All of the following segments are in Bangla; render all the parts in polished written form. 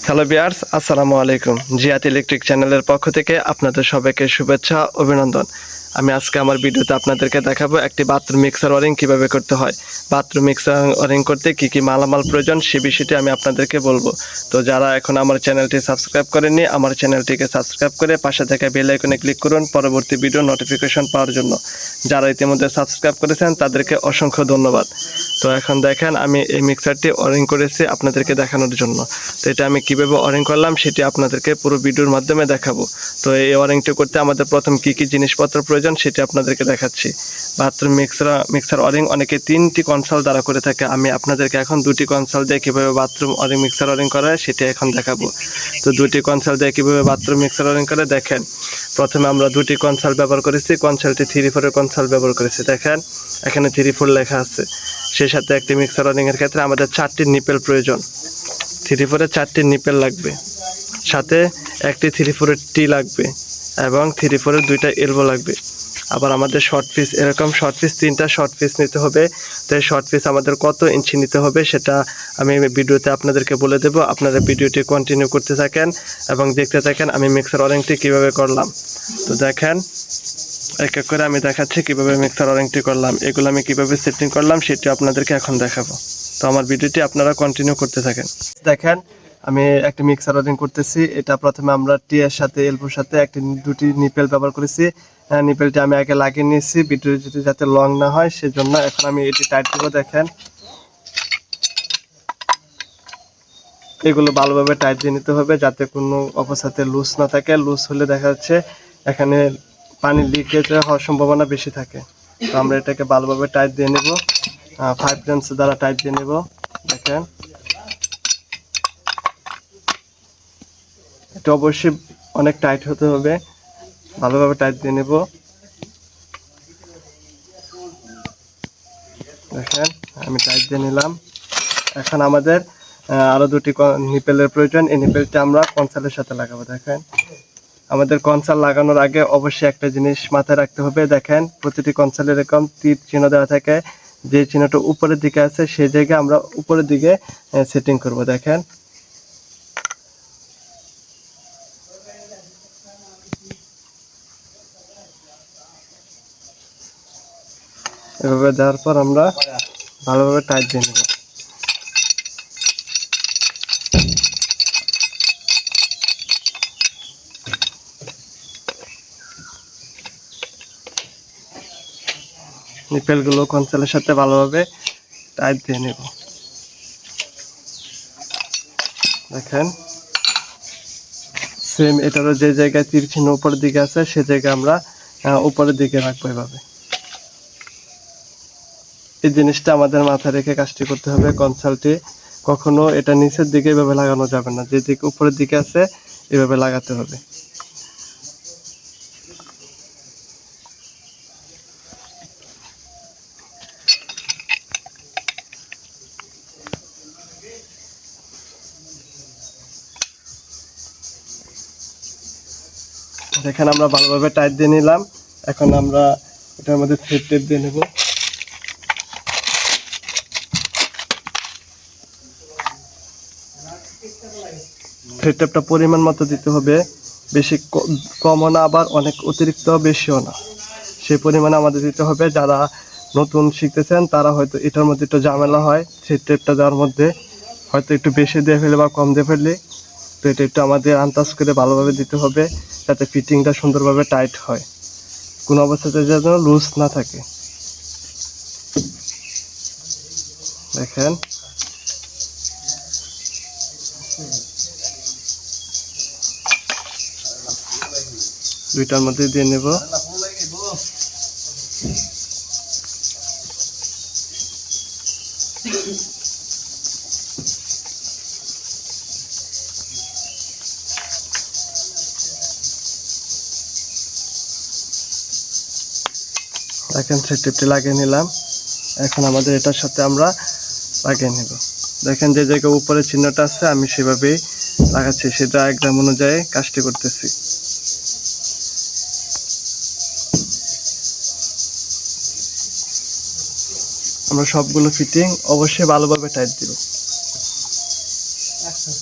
হ্যালো ভিউয়ার্স, আসসালামু আলাইকুম। জিয়াত ইলেকট্রিক চ্যানেলের পক্ষ থেকে আপনাদের সবাইকে শুভেচ্ছা, অভিনন্দন। আমি আজকে আমার ভিডিওতে আপনাদেরকে দেখাবো একটি বাথরুম মিক্সার ওয়ারিং কিভাবে করতে হয়। বাথরুম মিক্সার ওয়ারিং করতে কি কি মালামাল প্রয়োজন সে বিষয়টি আমি আপনাদেরকে বলবো। তো যারা এখন আমার চ্যানেলটি সাবস্ক্রাইব করেননি, আমার চ্যানেলটিকে সাবস্ক্রাইব করে পাশে থাকা বেল আইকনে ক্লিক করুন পরবর্তী ভিডিও নোটিফিকেশন পাওয়ার জন্য। যারা ইতিমধ্যে সাবস্ক্রাইব করেছেন তাদেরকে অসংখ্য ধন্যবাদ। তো এখন দেখেন আমি এই মিক্সারটি ওয়ারিং করেছি আপনাদেরকে দেখানোর জন্য। তো এটা আমি কিভাবে ওয়ারিং করলাম সেটি আপনাদেরকে পুরো ভিডিওর মাধ্যমে দেখাবো। তো এই ওয়ারিংটি করতে আমাদের প্রথম কি কি জিনিসপত্র প্রয়োজন সেটি আপনাদেরকে দেখাচ্ছি। বাথরুম মিক্সার ওয়ারিং অনেকে 3টি কনসোল দ্বারা করে থাকে, আমি আপনাদেরকে এখন 2টি কনসোল দিয়ে কীভাবে বাথরুম ওয়ারিং মিক্সার ওয়ারিং করা হয় সেটি এখন দেখাবো। তো 2টি কনসোল দিয়ে কীভাবে বাথরুম মিক্সার ওয়ারিং করে দেখেন। প্রথমে আমরা 2টি কনসোল ব্যবহার করেছি, কনসোলটি 3-4 কনসোল ব্যবহার করেছি। দেখেন এখানে 3-4 লেখা আছে। সেই সাথে একটি মিক্সার ওয়ারিংয়ের ক্ষেত্রে আমাদের 4টি নিপেল প্রয়োজন। 3-4 4টি নিপেল লাগবে, সাথে একটি 3-4 টি লাগবে এবং 3-4 2টা এলবো লাগবে। আবার আমাদের শর্ট পিস, এরকম শর্ট পিস 3টা শর্ট পিস নিতে হবে। তো এই শর্ট পিস আমাদের কত ইঞ্চি নিতে হবে সেটা আমি ভিডিওতে আপনাদেরকে বলে দেবো। আপনারা ভিডিওটি কন্টিনিউ করতে থাকেন এবং দেখতে থাকেন আমি মিক্সার ওয়ারিংটি কীভাবে করলাম। তো দেখেন এক এক করে আমি দেখাচ্ছি কীভাবে মিক্সার ওয়ারিংটি করলাম। এগুলো আমি কীভাবে সেটিং করলাম সেটি আপনাদেরকে এখন দেখাবো। তো আমার ভিডিওটি আপনারা কন্টিনিউ করতে থাকেন। দেখেন আমি একটা মিক্সার ওয়ারিং করতেছি। এটা প্রথমে আমরা টি এর সাথে এলবোর সাথে দুটি নিপেল ব্যবহার করেছি। নিপেলটি আমি আগে লাগিয়ে নিয়েছি ভিডিওটি যাতে লং না হয় সেজন্য। এখন আমি এটি টাইট দেবো। দেখেন এগুলো ভালোভাবে টাইট দিয়ে নিতে হবে যাতে কোনো অবস্থাতে লুজ না থাকে। লুজ হলে দেখা যাচ্ছে এখানে পানি লিকেজ হওয়ার সম্ভাবনা বেশি থাকে। তো আমরা এটাকে ভালোভাবে টাইট দিয়ে নেব, 5 টেন্স দ্বারা টাইট দিয়ে নেব। দেখেন এটা অবশ্যই অনেক টাইট হতে হবে, ভালোভাবে টাইট দিয়ে নেব। দেখেন আমি টাইট দিয়ে নিলাম। এখন আমাদের আরও 2টি নিপেলের প্রয়োজন। এই নিপেলটা আমরা কনসোলের সাথে লাগাবো। দেখেন আমাদের কনসোল লাগানোর আগে অবশ্যই একটা জিনিস মাথায় রাখতে হবে। দেখেন প্রতিটি কনসোলে এরকম তীর চিহ্ন দেওয়া থাকে, যে চিহ্নটা উপরের দিকে আছে সেই জায়গায় আমরা উপরের দিকে সেটিং করব। দেখেন এভাবে দেওয়ার পর আমরা ভালোভাবে টাইট দিয়ে নেব। নিপেলগুলো কনসোলের সাথে ভালোভাবে টাইট দিয়ে নেব। দেখেন সেম এটারও যে জায়গায় তীর চিহ্ন উপরের দিকে আছে সে জায়গায় আমরা উপরের দিকে রাখবো। এভাবে এই জিনিসটা আমাদের মাথায় রেখে কাজটি করতে হবে। কনসোলটি কখনো এটা নিচের দিকে এভাবে লাগানো যাবে না, যে দিকে উপরের দিকে আছে এভাবে লাগাতে হবে। দেখেন আমরা ভালোভাবে টাইট দিয়ে নিলাম। এখন আমরা এটার মধ্যে থ্রেড টেপ দিয়ে নেব। থ্রেড টেপটা পরিমাণ মতো দিতে হবে, বেশি কমও না আবার অনেক অতিরিক্ত বেশিও না, সেই পরিমাণে আমাদের দিতে হবে। যারা নতুন শিখতেছেন তারা হয়তো এটার মধ্যে একটু ঝামেলা হয়, থ্রেড টেপটা দেওয়ার মধ্যে হয়তো একটু বেশি দিয়ে ফেলে বা কম দিয়ে ফেললে। তো এটা একটু আমাদের আন্দাজ করে ভালোভাবে দিতে হবে যাতে ফিটিংটা সুন্দরভাবে টাইট হয়, কোনো অবস্থাতে যেন লুজ না থাকে। দেখেন দুইটার মধ্যে দিয়ে নেব। দেখেন থ্রেড টেপটি লাগিয়ে নিলাম। এখন আমাদের এটার সাথে আমরা লাগিয়ে নেব। দেখেন যে জায়গায় উপরে চিহ্নটা আছে আমি সেভাবেই লাগাচ্ছি, সেটা ডায়াগ্রাম অনুযায়ী কাজটি করতেছি। আমরা সবগুলো ফিটিং অবশ্যই ভালোভাবে টাইট দিব। দেখেন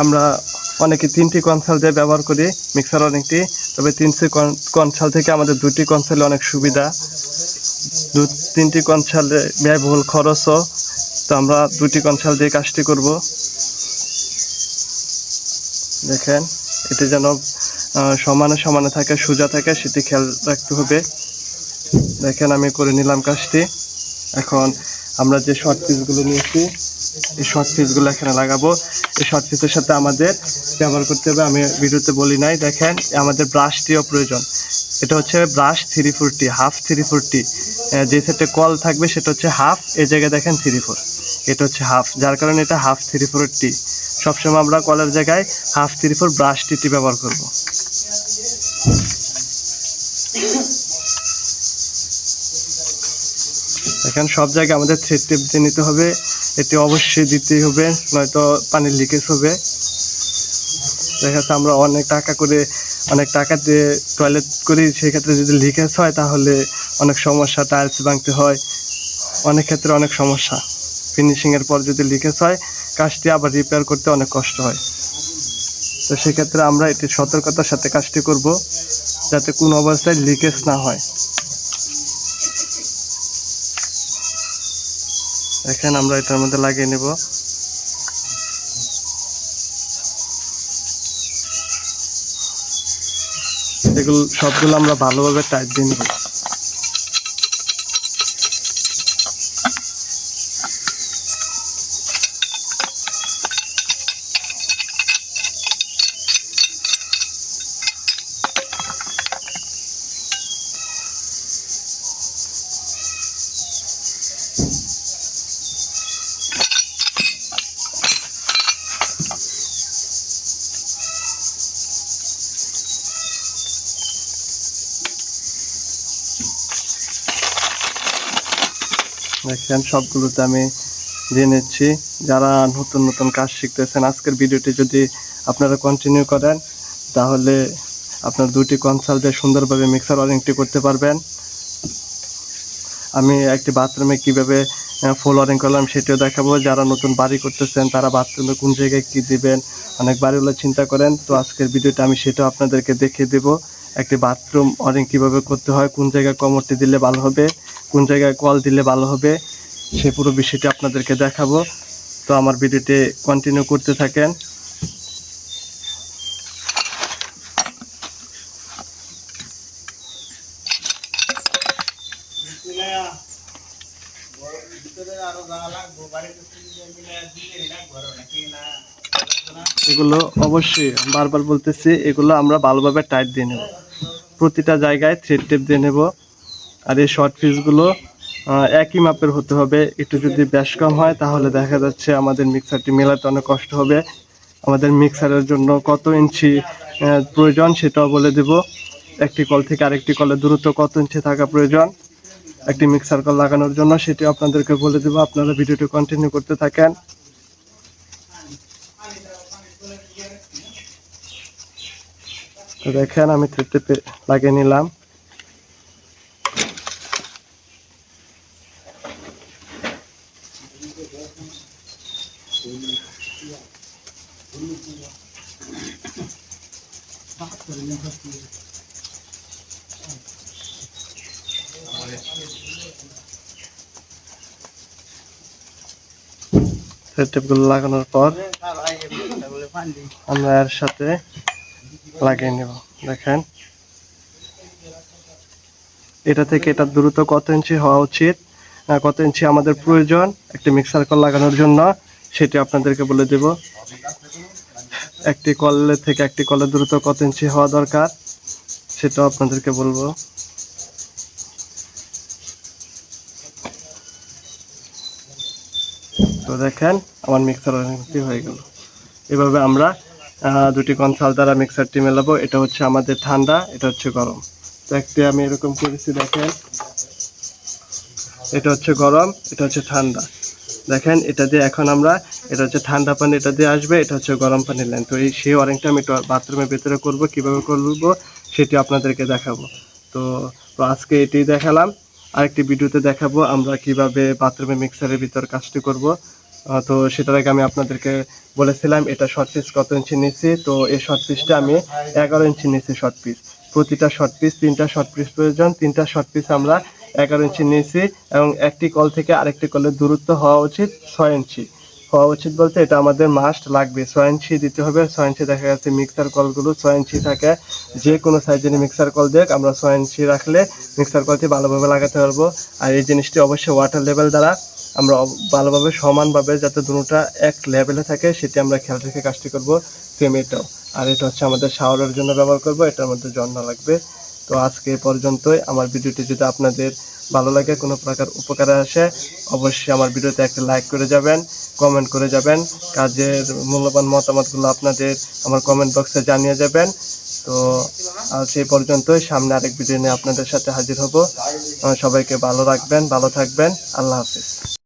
আমরা অনেকে 3টি কনসোল দিয়ে ব্যবহার করি মিক্সার অনেকটি, তবে 3টি কনসোল থেকে আমাদের 2টি কনসোলে অনেক সুবিধা। 3টি কনসোলে ব্যয়বহুল খরচও, তো আমরা 2টি কনসোল দিয়ে কাজটি করব। দেখেন এটি যেন সমানে সমানে থাকে, সোজা থাকে, সেটি খেয়াল রাখতে হবে। দেখেন আমি করে নিলাম কাজটি। এখন আমরা যে শর্ট পিসগুলো নিয়েছি এই শর্ট পিসগুলো এখানে লাগাবো। এই শর্ট পিসের সাথে আমাদের ব্যবহার করতে হবে, আমি ভিডিওতে বলি নাই। দেখেন আমাদের ব্রাশটিও প্রয়োজন। এটা হচ্ছে ব্রাশ 340, হাফ 340। যে সেটে কল থাকবে সেটা হচ্ছে হাফ, এই জায়গায় দেখেন 34, এটা হচ্ছে হাফ, যার কারণে এটা হাফ 340। সবসময় আমরা কলের জায়গায় হাফ 34 ব্রাশটি ব্যবহার করব। দেখেন সব জায়গায় আমাদের থ্রেড টেপ দিয়ে নিতে হবে, এটি অবশ্যই দিতেই হবে, নয়তো পানির লিকেজ হবে। দেখা যাচ্ছে আমরা অনেক টাকা দিয়ে টয়লেট করি, সেক্ষেত্রে যদি লিকেজ হয় তাহলে অনেক সমস্যা, টাইলস ভাঙতে হয়, অনেক ক্ষেত্রে অনেক সমস্যা। ফিনিশিংয়ের পর যদি লিকেজ হয় কাজটি আবার রিপেয়ার করতে অনেক কষ্ট হয়। তো সেক্ষেত্রে আমরা এটি সতর্কতার সাথে কাজটি করব, যাতে কোনো অবস্থায় লিকেজ না হয়। দেখেন আমরা এটার মধ্যে লাগিয়ে নেব। এগুলো সবগুলো আমরা ভালোভাবে টাইট দিয়ে নেব। দেখেন সবগুলোতে আমি দিয়ে নিচ্ছি। যারা নতুন নতুন কাজ শিখতেছেন, আজকের ভিডিওটি যদি আপনারা কন্টিনিউ করেন তাহলে আপনার 2টি কনসোল দিয়ে সুন্দরভাবে মিক্সার ওয়ারিংটি করতে পারবেন। আমি একটি বাথরুমে কিভাবে ফুল ওয়ারিং করলাম সেটিও দেখাবো। যারা নতুন বাড়ি করতেছেন তারা বাথরুমে কোন জায়গায় কি দিবেন, অনেক বাড়িগুলো চিন্তা করেন, তো আজকের ভিডিওটা আমি সেটাও আপনাদেরকে দেখিয়ে দেব। একটি বাথরুম ওয়ারিং কিভাবে করতে হয়, কোন জায়গায় কমরটি দিলে ভালো হবে, কোন জায়গায় কল দিলে ভালো হবে, সে পুরো বিষয়টি আপনাদেরকে দেখাবো। তো আমার ভিডিওটি কন্টিনিউ করতে থাকেন। এগুলো অবশ্যই বারবার বলতেছি, এগুলো আমরা ভালোভাবে টাইট দিয়ে নেব, প্রতিটা জায়গায় থ্রেড টেপ দিয়ে নেব। আর এই শর্ট পিসগুলো একই মাপের হতে হবে, একটু যদি বেশ কম হয় তাহলে দেখা যাচ্ছে আমাদের মিক্সারটি মেলাতে অনেক কষ্ট হবে। আমাদের মিক্সারের জন্য কত ইঞ্চি প্রয়োজন সেটাও বলে দেব। একটি কল থেকে আরেকটি কলের দূরত্ব কত ইঞ্চি থাকা প্রয়োজন একটি মিক্সার কল লাগানোর জন্য, সেটি আপনাদেরকে বলে দেব। আপনারা ভিডিওটি কন্টিনিউ করতে থাকেন। তো দেখেন আমি থ্রেড টেপে লাগিয়ে নিলাম। থ্রেড টেপগুলো লাগানোর পর আমরা এর সাথে লাগিয়ে নেব। দেখেন এটা থেকে এটার দূরত্ব কত ইঞ্চি হওয়া উচিত, কত ইঞ্চি আমাদের প্রয়োজন একটি মিক্সার কল লাগানোর জন্য, সেটি আপনাদেরকে বলে দেব। একটি কলের থেকে একটি কলের দূরত্ব কত ইঞ্চি হওয়া দরকার সেটাও আপনাদেরকে বলবো। তো দেখেন আমার মিক্সার হয়ে গেল। এভাবে আমরা 2টি কনসোল দ্বারা মিক্সারটি মেলাবো। এটা হচ্ছে আমাদের ঠান্ডা, এটা হচ্ছে গরম। তো একটি আমি এরকম করেছি, দেখেন এটা হচ্ছে গরম, এটা হচ্ছে ঠান্ডা। দেখেন এটা দিয়ে এখন আমরা এটা হচ্ছে ঠান্ডা পানি এটা দিয়ে আসবে, এটা হচ্ছে গরম পানির লাইন। তো সেই ওয়ারিংটা আমি বাথরুমের ভেতরে করব, কীভাবে করব সেটি আপনাদেরকে দেখাবো। তো তো আজকে এটাই দেখালাম। আরেকটি ভিডিওতে দেখাবো আমরা কিভাবে বাথরুমের মিক্সারের ভিতর কাজটি করব। তো সেটার আগে আমি আপনাদেরকে বলেছিলাম এটা শর্ট পিস কত ইঞ্চি নিচ্ছি। তো এই শর্ট পিসটা আমি 11 ইঞ্চি নিচ্ছি শর্ট পিস। প্রতিটা শর্ট পিস 3টা শর্ট পিস প্রয়োজন, 3টা শর্ট পিস আমরা 11 ইঞ্চি নিয়েছি। এবং একটি কল থেকে আরেকটি কলের দূরত্ব হওয়া উচিত 6 ইঞ্চি। হওয়া উচিত বলতে এটা আমাদের মাস্ট লাগবে, 6 ইঞ্চি দিতে হবে। 6 ইঞ্চি দেখা যাচ্ছে মিক্সার কলগুলো 6 ইঞ্চি থাকে, যে কোনো সাইজের মিক্সার কল দেখ আমরা 6 ইঞ্চি রাখলে মিক্সার কলটি ভালোভাবে লাগাতে পারবো। আর এই জিনিসটি অবশ্যই ওয়াটার লেভেল দ্বারা আমরা ভালোভাবে সমানভাবে যাতে দুটোটা এক লেভেলে থাকে সেটি আমরা খেয়াল রেখে কাজটি করব। সেম এটাও। আর এটা হচ্ছে আমাদের শাওয়ারের জন্য ব্যবহার করব, এটার মধ্যে ঝর্ণা লাগবে। তো আজকে এ পর্যন্তই। আমার ভিডিওটি যদি আপনাদের ভালো লাগে, কোনো প্রকার উপকারে আসে, অবশ্যই আমার ভিডিওতে একটা লাইক করে যাবেন, কমেন্ট করে যাবেন, কাজের মূল্যবান মতামতগুলো আপনাদের আমার কমেন্ট বক্সে জানিয়ে যাবেন। তো আজ এই পর্যন্তই, সামনে আরেক ভিডিও নিয়ে আপনাদের সাথে হাজির হব। সবাইকে ভালো রাখবেন, ভালো থাকবেন। আল্লাহ হাফিজ।